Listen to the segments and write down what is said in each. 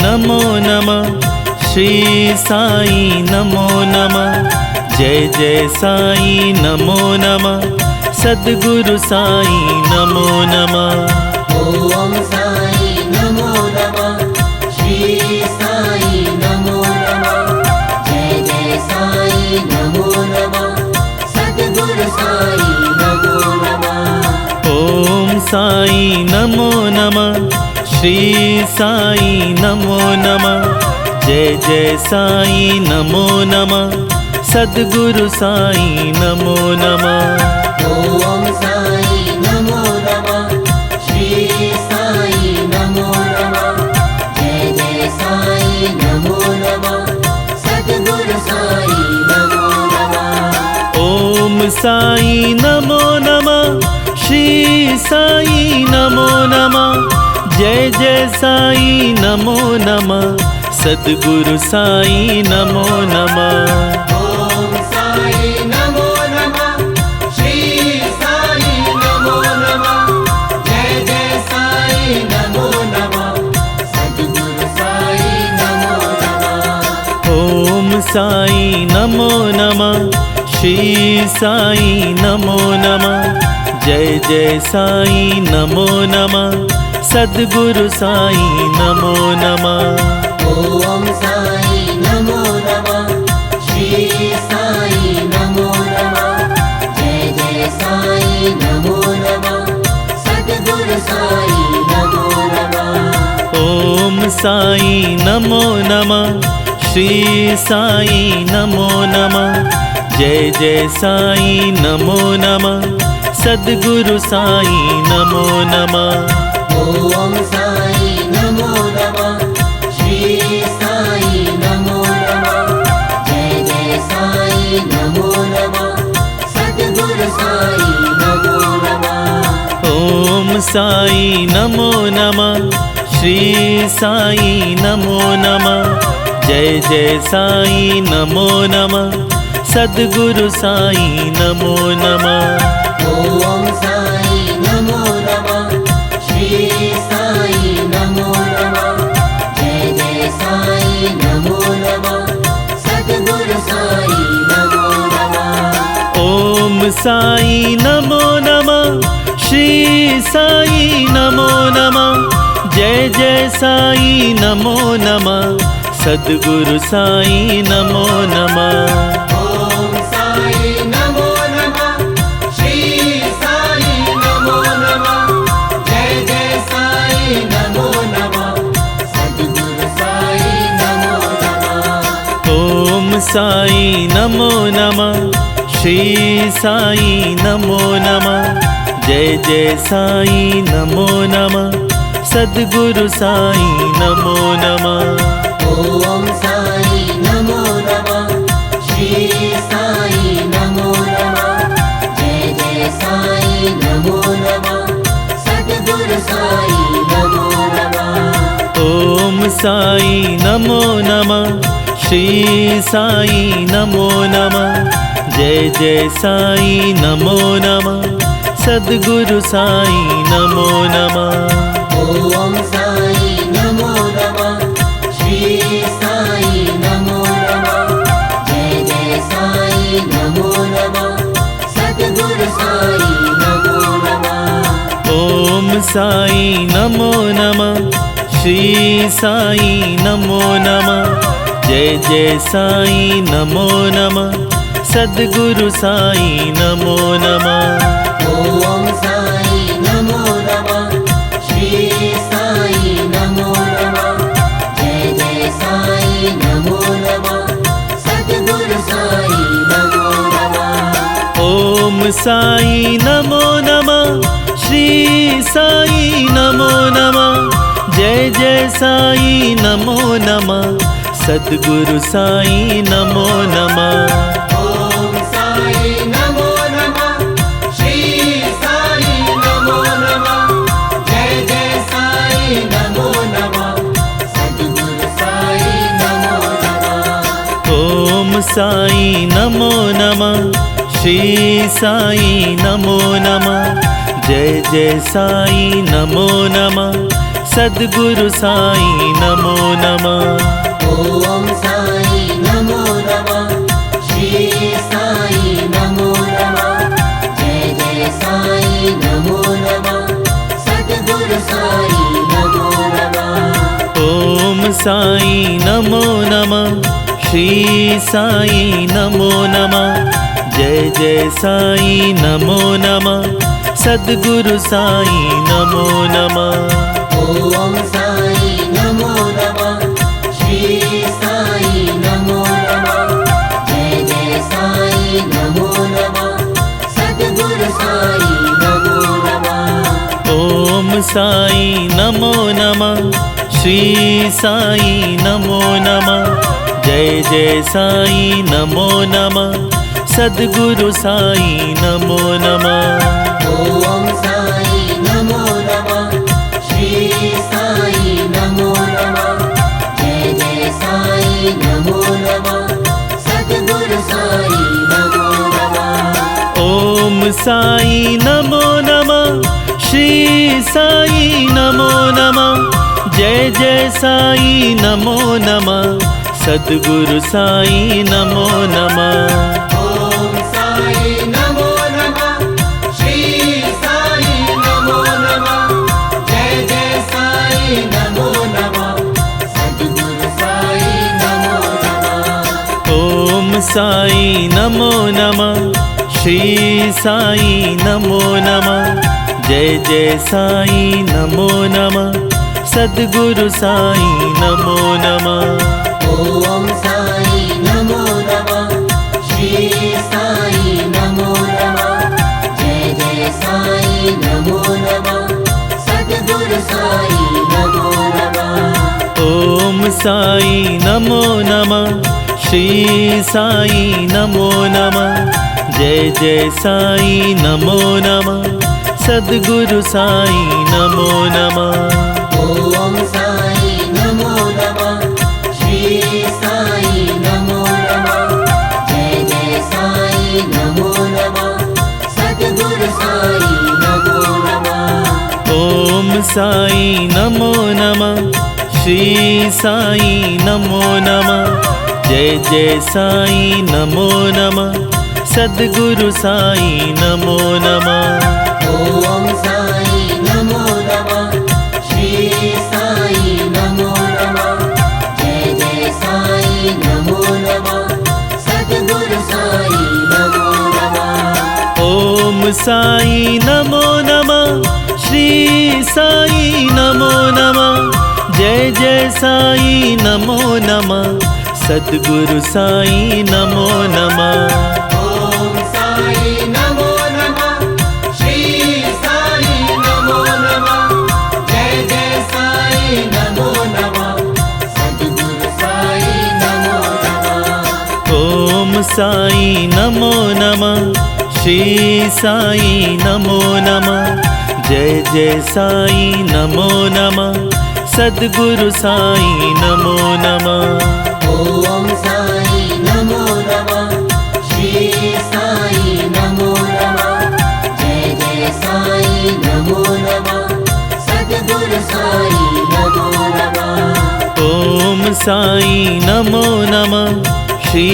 नमो नमः। श्री साई नमो नमः। जय जय साई नमो नमः। सद्गुरु साई नमो नमः। ओम साई नमो नमः। श्री साई नमो नमः। जय जय साई नमो नमः। सद्गुरु साई नमो नमः। ओम साई नमो नमः। श्री साई नमो नमः। जय जय साई नमो नमः। सद्गुरु साई नमो नमः। ओम साई नमो नमः। श्री साई नमो नमः। जय जय साई नमो नमः। सद्गुरु साई नमो नमः। ओम साई नमो नमः। श्री साई नमो नमः। जय जय साई नमो नमः। सद्गुरु साई नमो नमः। ओम साई नमो नमः। श्री साई नमो नमः। जय जय साई नमो नमः। सद्गुरु साई नमो नमः। ओम साई नमो नमः। श्री साई नमो नमः। जय जय साई नमो नमः। सद्गुरु साई नमो नमः। ओम साई नमो नमः। श्री साई नमो नमः। जय जय साई नमो नमः। सद्गुरु साई नमो नमः। ओम साई नमो नमः। श्री साई नमो नमः। जय जय साई नमो नमः। सद्गुरु साई नमो नमः। ओम साई नमो नमः। श्री साई नमो नमः। जय जय साई नमो नमः। सद्गुरु साई नमो नमः। ओम साई नमो नमः। श्री साई नमो नमः। जय जय साई नमो नमः। सद्गुरु साई नमो नमः। ओम साई नमो नमः। श्री साई नमो नमः। जय जय साई नमो नमः। सद्गुरु साई नमो नमः। ओम साई नमो नमः। श्री साई नमो नमः। जय जय साई नमो नमः। सद्गुरु साई नमो नमः। ओम साई नमो नमः। श्री साई नमो नमः। जय जय साई नमो नमः। सद्गुरु साई नमो नमः। ओम साई नमो नमः। श्री साई नमो नमः। जय जय साई नमो नमः। सद्गुरु साई नमो नमः। ओम साई नमो नमः। श्री साई नमो नमः। जय जय साई नमो नमः। सद्गुरु साई नमो नमः। ओम साई नमो नमः। श्री साई नमो नमः। जय जय साई नमो नमः। सद्गुरु साई नमो नमः। ओम साई नमो नमः। श्री साई नमो नमः। जय जय साई नमो नमः। सद्गुरु साई नमो नमः। ओम साई नमो नमः। श्री साई नमो नमः। जय जय साई नमो नमः। सद्गुरु साई नमो नमः। ओम साई नमो नमः। श्री साई नमो नमः। जय जय साई नमो नमः। सद्गुरु साई नमो नमः। ओम साई नमो नमः। श्री साई नमो नमः। जय जय साई नमो नमः। सद्गुरु साई नमो नमः। ओम साई नमो नमः। श्री साई नमो नमः। जय जय साई नमो नमः। सद्गुरु साई नमो नमः। ओम साई नमो नमः। श्री साई नमो नमः। जय जय साई नमो नमः। सद्गुरु साईं नमो नमः। ओम साई नमो नमः, श्री साई नमो नमः, जय जय साई नमो नमः, सद्गुरु साई नमो नमः। ओम साईं नमो नमः, श्री साई नमो नमः, जय जय साई नमो नमः, सद्गुरु साई नमो नमः। ओम साई नमो नमः, श्री साई नमो नमः, जय जय साई नमो नमः, सद्गुरु साई नमो नमः। ओम साई नमो नमः, श्री साई नमो नमः, जय जय साई नमो नमः, सद्गुरु साई नमो नमः। ओम साई नमो नमः, श्री साई नमो नमः, जय जय साई नमो नमः, सद्गुरु साई नमो नमः। ओम साई नमो नमः, श्री साई नमो नमः, जय जय साई नमो नमः, सद्गुरु साई नमो नमः। ओम साई नमो नमः, श्री साई नमो नमः, जय जय साई नमो नमः, सद्गुरु साई नमो नमः। ओम साई नमो नमः, श्री साई नमो नमः, जय जय साई नमो नमः, सद्गुरु साई नमो नमः। ओम साई नमो नमः, श्री साई नमो नमः, जय जय साई नमो नमः, सद्गुरु साई नमो नमः। ओम साई नमो नमः, श्री साई नमो नमः, जय जय साई नमो नमः, सद्गुरु साई नमो नमः। ओम साई नमो नमः, श्री साई नमो नमः, जय जय साई नमो नमः, सद्गुरु साई नमो नमः। ओम साई नमो नमः, श्री साई नमो नमः, जय जय साई नमो नमः, सद्गुरु साई नमो नमः। ओम साई नमो नमः, श्री साई नमो नमः, जय जय साई नमो नमः, सद्गुरु साई नमो नमः। ओम साई नमो नमः, श्री साई नमो नमः, जय जय साई नमो नमः, सद्गुरु साई नमो नमः। ओम साई नमो नमः, श्री साई नमो नमः, जय जय साई नमो नमः, सद्गुरु साई नमो नमः। ओम साई नमो नमः, श्री साई नमो नमः, जय जय साई नमो नमः, सद्गुरु साई नमो नमः। ओम साई नमो नमः, श्री साई नमो नमः, जय जय साई नमो नमः, सद्गुरु साई नमो नमः। ओम साई नमो नमः, श्री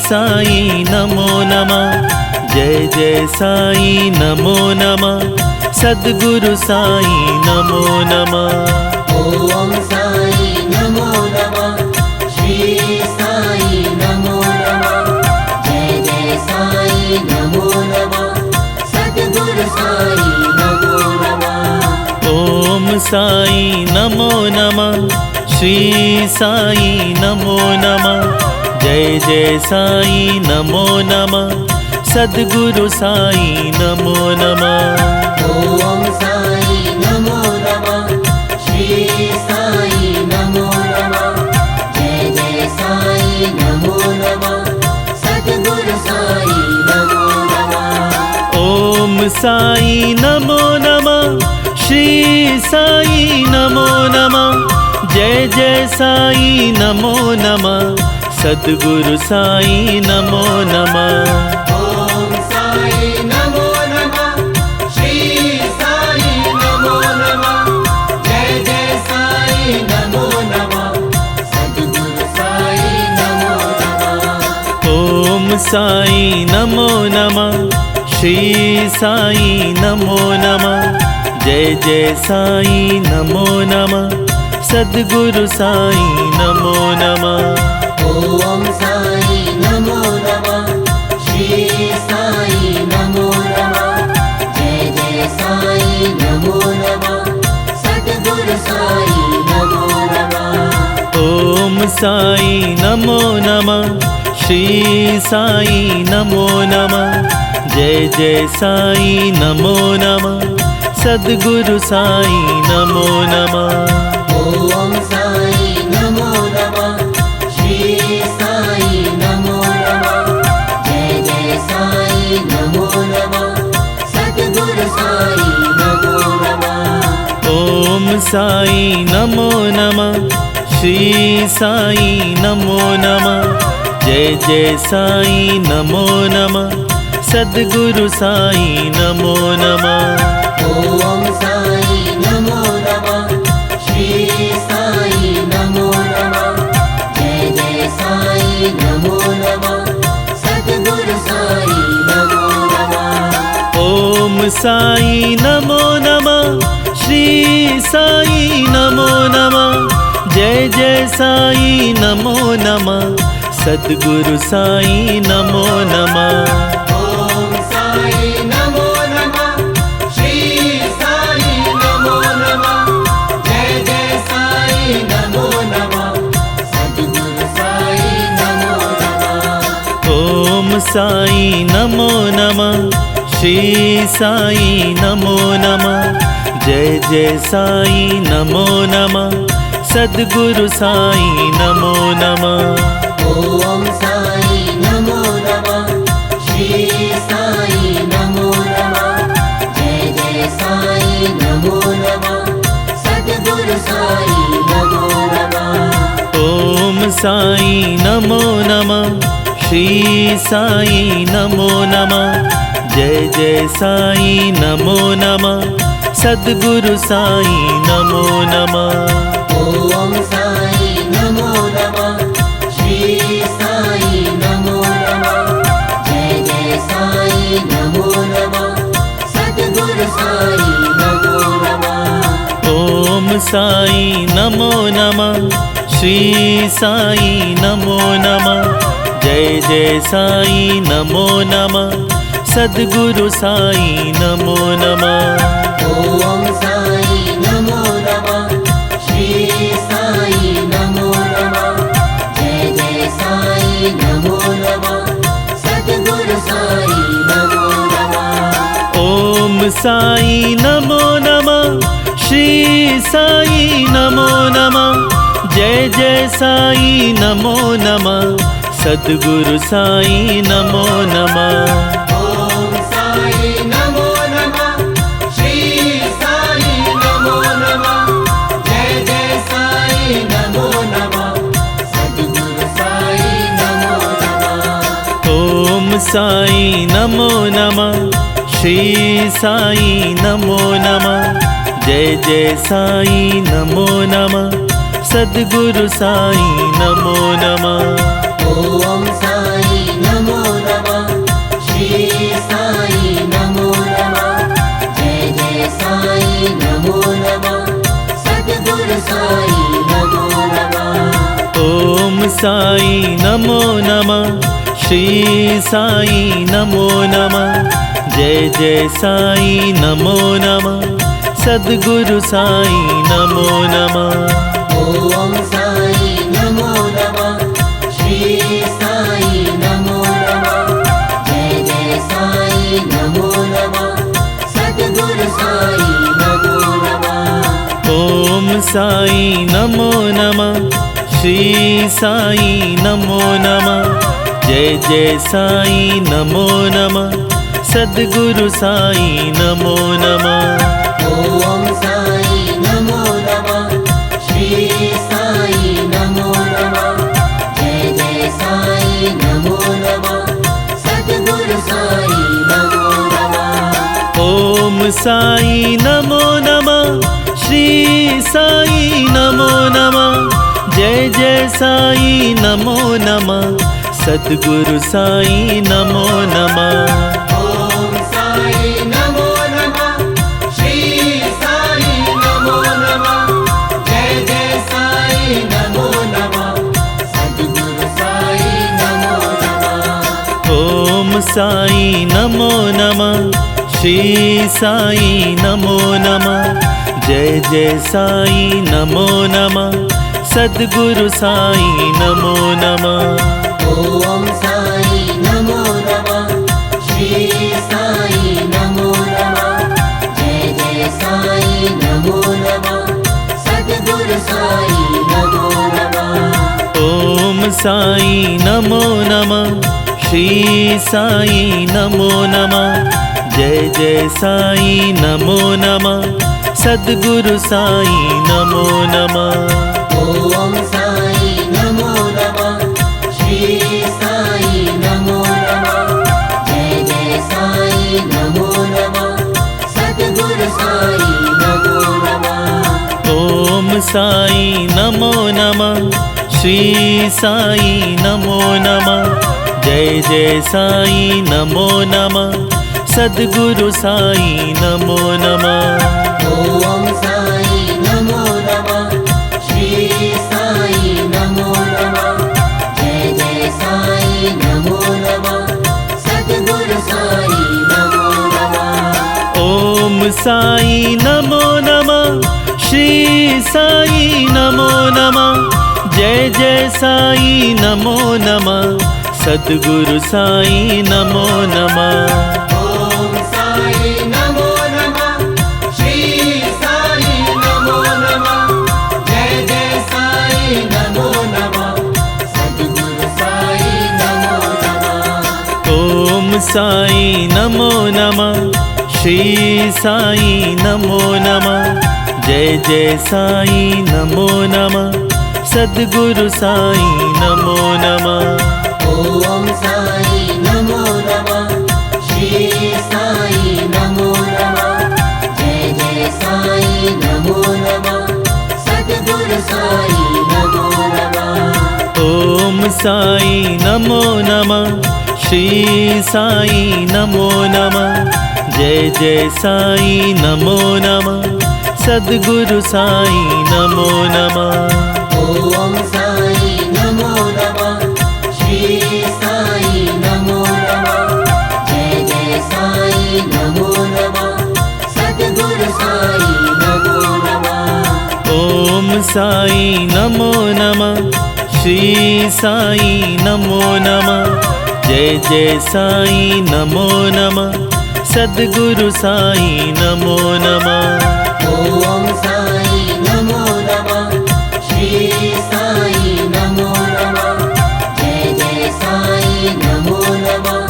साई नमो नमः, जय जय साई नमो नमः, सद्गुरु साई नमो नमः। ओम साई नमो नमः, श्री साई नमो नमः, जय जय साई नमो नमः, सद्गुरु साई नमो नमः। ओम साई नमो नमः, श्री साई नमो नमः, जय जय साई नमो नमः, सद्गुरु साई नमो नमः। ओम साई नमो नमः, श्री साई नमो नमः, जय जय साई नमो नमः, सद्गुरु साई नमो नमः। ओम साई नमो नमः, श्री साई नमो नमः, जय जय साई नमो नमः, सद्गुरु साई नमो नमः। ओम साई नमो नमः, श्री साई नमो नमः, जय जय साई नमो नमः, श्री साई नमो नमः, जय जय साई नमो नमः, सद्गुरु साई नमो नमः। ओम साई नमो नमः, श्री साई नमो नमः, जय जय साई नमो नमः, सद्गुरु साई नमो नमः। ओम साई नमो नमः, श्री साई नमो नमः, जय जय साई नमो नमः, सद्गुरु साई नमो नमः। ओम साई नमो नमः, श्री साई नमो नमः, जय जय साई नमो नमः, सद्गुरु साई नमो नमः। ओम साई नमो नमः, श्री साई नमो नमः, जय जय साई नमो नमः, सद्गुरु साई नमो नमः। ओम साई नमो नमः, श्री साई नमो नमः, जय जय साई नमो नमः, सद्गुरु साई नमो नमः। ओम साई नमो नमः, श्री साई नमो नमः, जय जय साई नमो नमः, सद्गुरु साई नमो नमः। ओम साई नमो नमः, श्री साई नमो नमः, जय जय साई नमो नमः, सद्गुरु साई नमो नमः। ओम साई नमो नमः, श्री साई नमो नमः, जय जय साई नमो नमः, सद्गुरु साई नमो नमः। ओम साई नमो नमः, श्री साई नमो नमः, जय जय साई नमो नमः, सद्गुरु साई नमो नमः। ओम साई नमो नमः, श्री साई नमो नमः, जय जय साई नमो नमः, सद्गुरु साई नमो नमः। ओम साई नमो नमः, श्री साई नमो नमः, जय जय साई नमो नमः, सद्गुरु साई नमो नमः। ओम साई नमो नमः, श्री साई नमो नमः, जय जय साई नमो नमः, सद्गुरु साई नमो नमः। ओम साई नमो नमः, श्री साई नमो नमः, जय जय साई नमो नमः, सद्गुरु साई नमो नमः। ओम साई नमो नमः, श्री साई नमो नमः, जय जय साई नमो नमः, सद्गुरु साई नमो नमः। ओम साई नमो नमः, श्री साई नमो नमः, जय जय साई नमो नमः, सद्गुरु साई नमो नमः। ओम साई नमो नमः, श्री साई नमो नमः, जय जय साई नमो नमः, सद्गुरु साई नमो नमः। ओम साई नमो नमः, श्री साई नमो नमः, जय जय साई नमो नमः, सद्गुरु साई नमो नमः। ओम साई नमो नमः, श्री साई नमो नमः, जय जय साई नमो नमः, सद्गुरु साई नमो नमः। ओम साई नमो नमः, श्री साई नमो नमः, जय जय साई नमो नमः, सद्गुरु साई नमो नमः। ओम साई नमो नमः, श्री साई नमो नमः, जय जय साई नमो नमः, सद्गुरु साई नमो नमः। ओम साई नमो नमः, श्री साई नमो नमः, जय जय साई नमो नमः, सद्गुरु साई नमो नमः। ओम साई नमो नमः, श्री साई नमो नमः, जय जय साई नमो नमः, सद्गुरु साई नमो नमः। ओम साई नमो नमः, श्री साई नमो नमः, जय जय साई नमो नमः, सद्गुरु साई नमो नमः। ओम साई नमो नमः, श्री साई नमो नमः, जय जय साई नमो नमः, सद्गुरु साई नमो नमः। ओम साई नमो नमः, श्री साई नमो नमः, जय जय साई नमो नमः, सद्गुरु साई नमो नमः। ओम साई नमो नमः, श्री साई नमो नमः, जय जय साई नमो नमः, सद्गुरु साई नमो नमः। ओम साई नमो नमः, श्री साई नमो नमः, जय जय साई नमो नमः, सद्गुरु साई नमो नमः। ओम साई नमो नमः, श्री साई नमो नमः, जय जय साई नमो नमः, सद्गुरु साई नमो नमः। ओम साई नमो नमः, श्री साई नमो नमः, जय जय साई नमो नमः, सद्गुरु साई नमो नमः। ओम साई नमो नमः, श्री साई नमो नमः, जय जय साई नमो नमः, सद्गुरु साई नमो नमः। ओम साई नमो नमः, श्री साई नमो नमः, जय जय साई नमो नमः, सद्गुरु साई नमो नमः। ओम साई नमो नमः, श्री साई नमो नमः, जय जय साई नमो नमः, सद्गुरु साई नमो नमः। ओम साई नमो नमः, श्री साई नमो नमः, जय जय साई नमो नमः, सद्गुरु साई नमो नमः। ओम साई नमो नमः, श्री साई नमो नमः, जय जय साई नमो नमः, सद्गुरु साई नमो नमः। ओम साई नमो नमः, श्री साई नमो नमः, जय जय साई नमो नमः, सद्गुरु साई नमो नमः। ओम साई नमो नमः, श्री साई नमो नमः, जय जय साई नमो नमः, सद्गुरु साई नमो नमः। ओम साई नमो नमः, श्री साई नमो नमः, जय जय साई नमो नमः,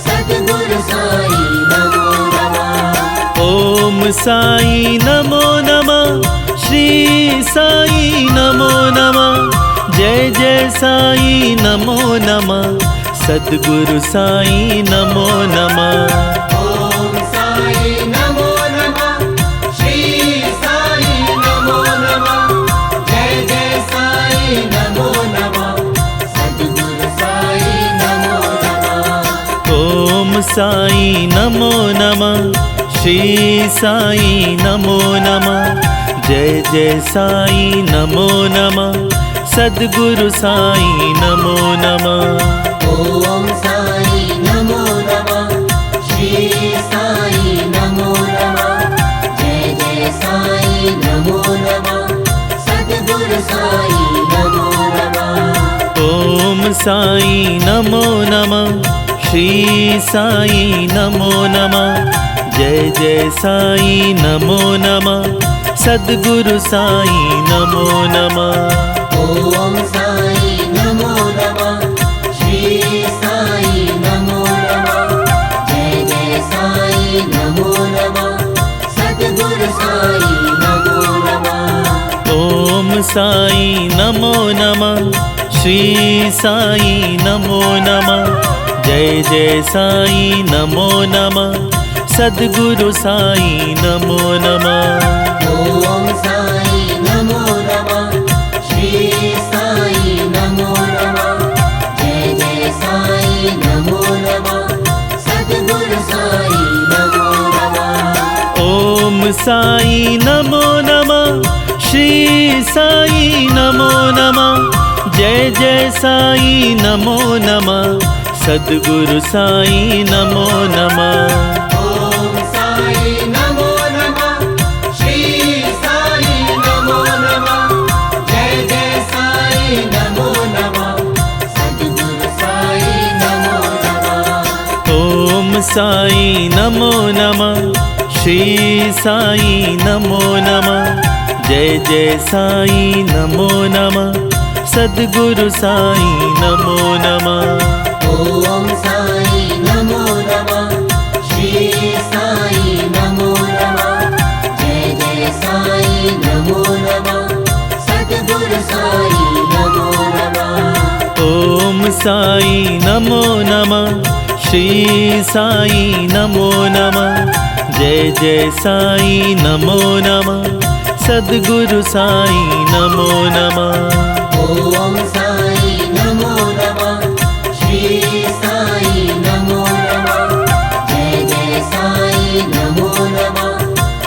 सद्गुरु साई नमो नमः। ओम साई नमो नमः, श्री साई नमो नमः, जय जय साई नमो नमः, सद्गुरु साई नमो नमः। ओम साई नमो नमः, श्री साई नमो नमः, जय जय साई नमो नमः, सद्गुरु साई नमो नमः। ओम साई नमो नमः, श्री साई नमो नमः, जय जय साई नमो नमः, सद्गुरु साई नमो नमः। ओम साई नमो नमः, श्री साई नमो नमः, जय जय साई नमो नमः, सद्गुरु साई नमो नमः। ओम साई नमो नमः, श्री साई नमो नमः, जय जय साई नमो नमः, सद्गुरु साई नमो नमः। ओम साई नमो नमः, श्री साई नमो नमः, जय जय साई नमो नमः, सद्गुरु साई नमो नमः। ओम साई नमो नमः, श्री साई नमो नमः, जय जय साई नमो नमः, सद्गुरु साई नमो नमः। ओम साई नमो नमः, श्री साई नमो नमः, जय जय साई नमो नमः, श्री साई नमो नमः। जय जय साई नमो नमः, सद्गुरु साई नमो नमः। ओम साई नमो नमः, श्री साई नमो नमः। जय जय साई नमो नमः, सद्गुरु साई नमो नमः। ओम साई नमो नमः, श्री साई नमो नमः। जय जय साई नमो नमः, सद्गुरु साई नमो नमः। ओम साई नमो नमः, श्री साई नमो नमः। जय जय साई नमो नमः, सद्गुरु साई नमो नमः। ओम साई नमो नमः, श्री साई नमो नमः। जय जय साई नमो नमः, सद्गुरु साई नमो नमः। ओम साई नमो नमः, श्री साई नमो नमः। जय जय साई नमो नमः,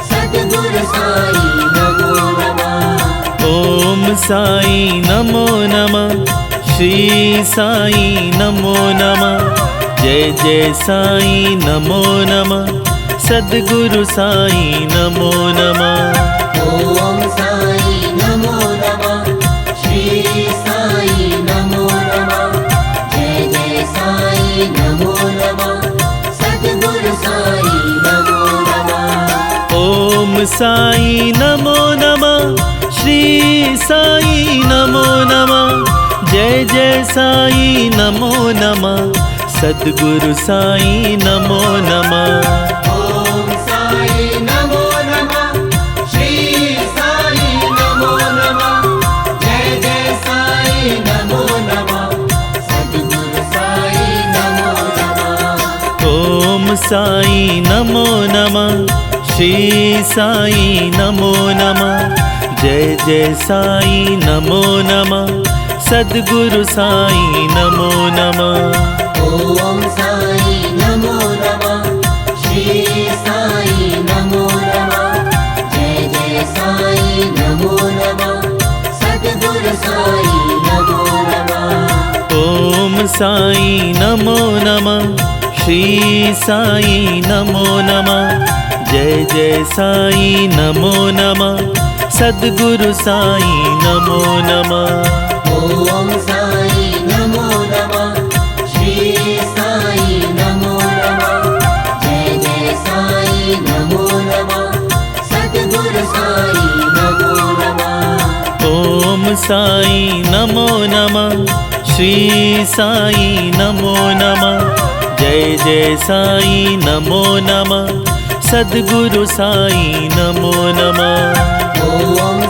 सद्गुरु साई नमो नमः। ओम साई नमो नमः, श्री साई नमो नमः। जय जय साई नमो नमः, सद्गुरु साई नमो नमः। ओम साई नमो नमः, श्री साई नमो नमः। जय जय साई नमो नमः, सद्गुरु साई नमो नमः। ओम साई नमो नमः, श्री साई नमो नमः। जय जय साई नमो नमः, सद्गुरु साई नमो नमः। ओम साई नमो नमः, श्री साई नमो नमः। जय जय साई नमो नमः, सद्गुरु साई नमो नमः। ओम साई नमो नमः, श्री साई नमो नमः। जय जय साई नमो नमः, सद्गुरु साई नमो नमः। ओम साई नमो नमः, श्री साई नमो नमः। जय जय साई नमो नमः, सद्गुरु साई नमो नमः। ओम साई नमो नमः, श्री साई नमो नमः। जय जय साई नमो नमः, सद्गुरु साई नमो नमः। ओम साई नमो नमः, श्री साई नमो नमः। जय जय साई नमो नमः, सद्गुरु साई नमो नमः। ओम साई नमो नमः, श्री साई नमो नमः। जय जय साई नमो नमः, सद्गुरु साई नमो नमः। ओम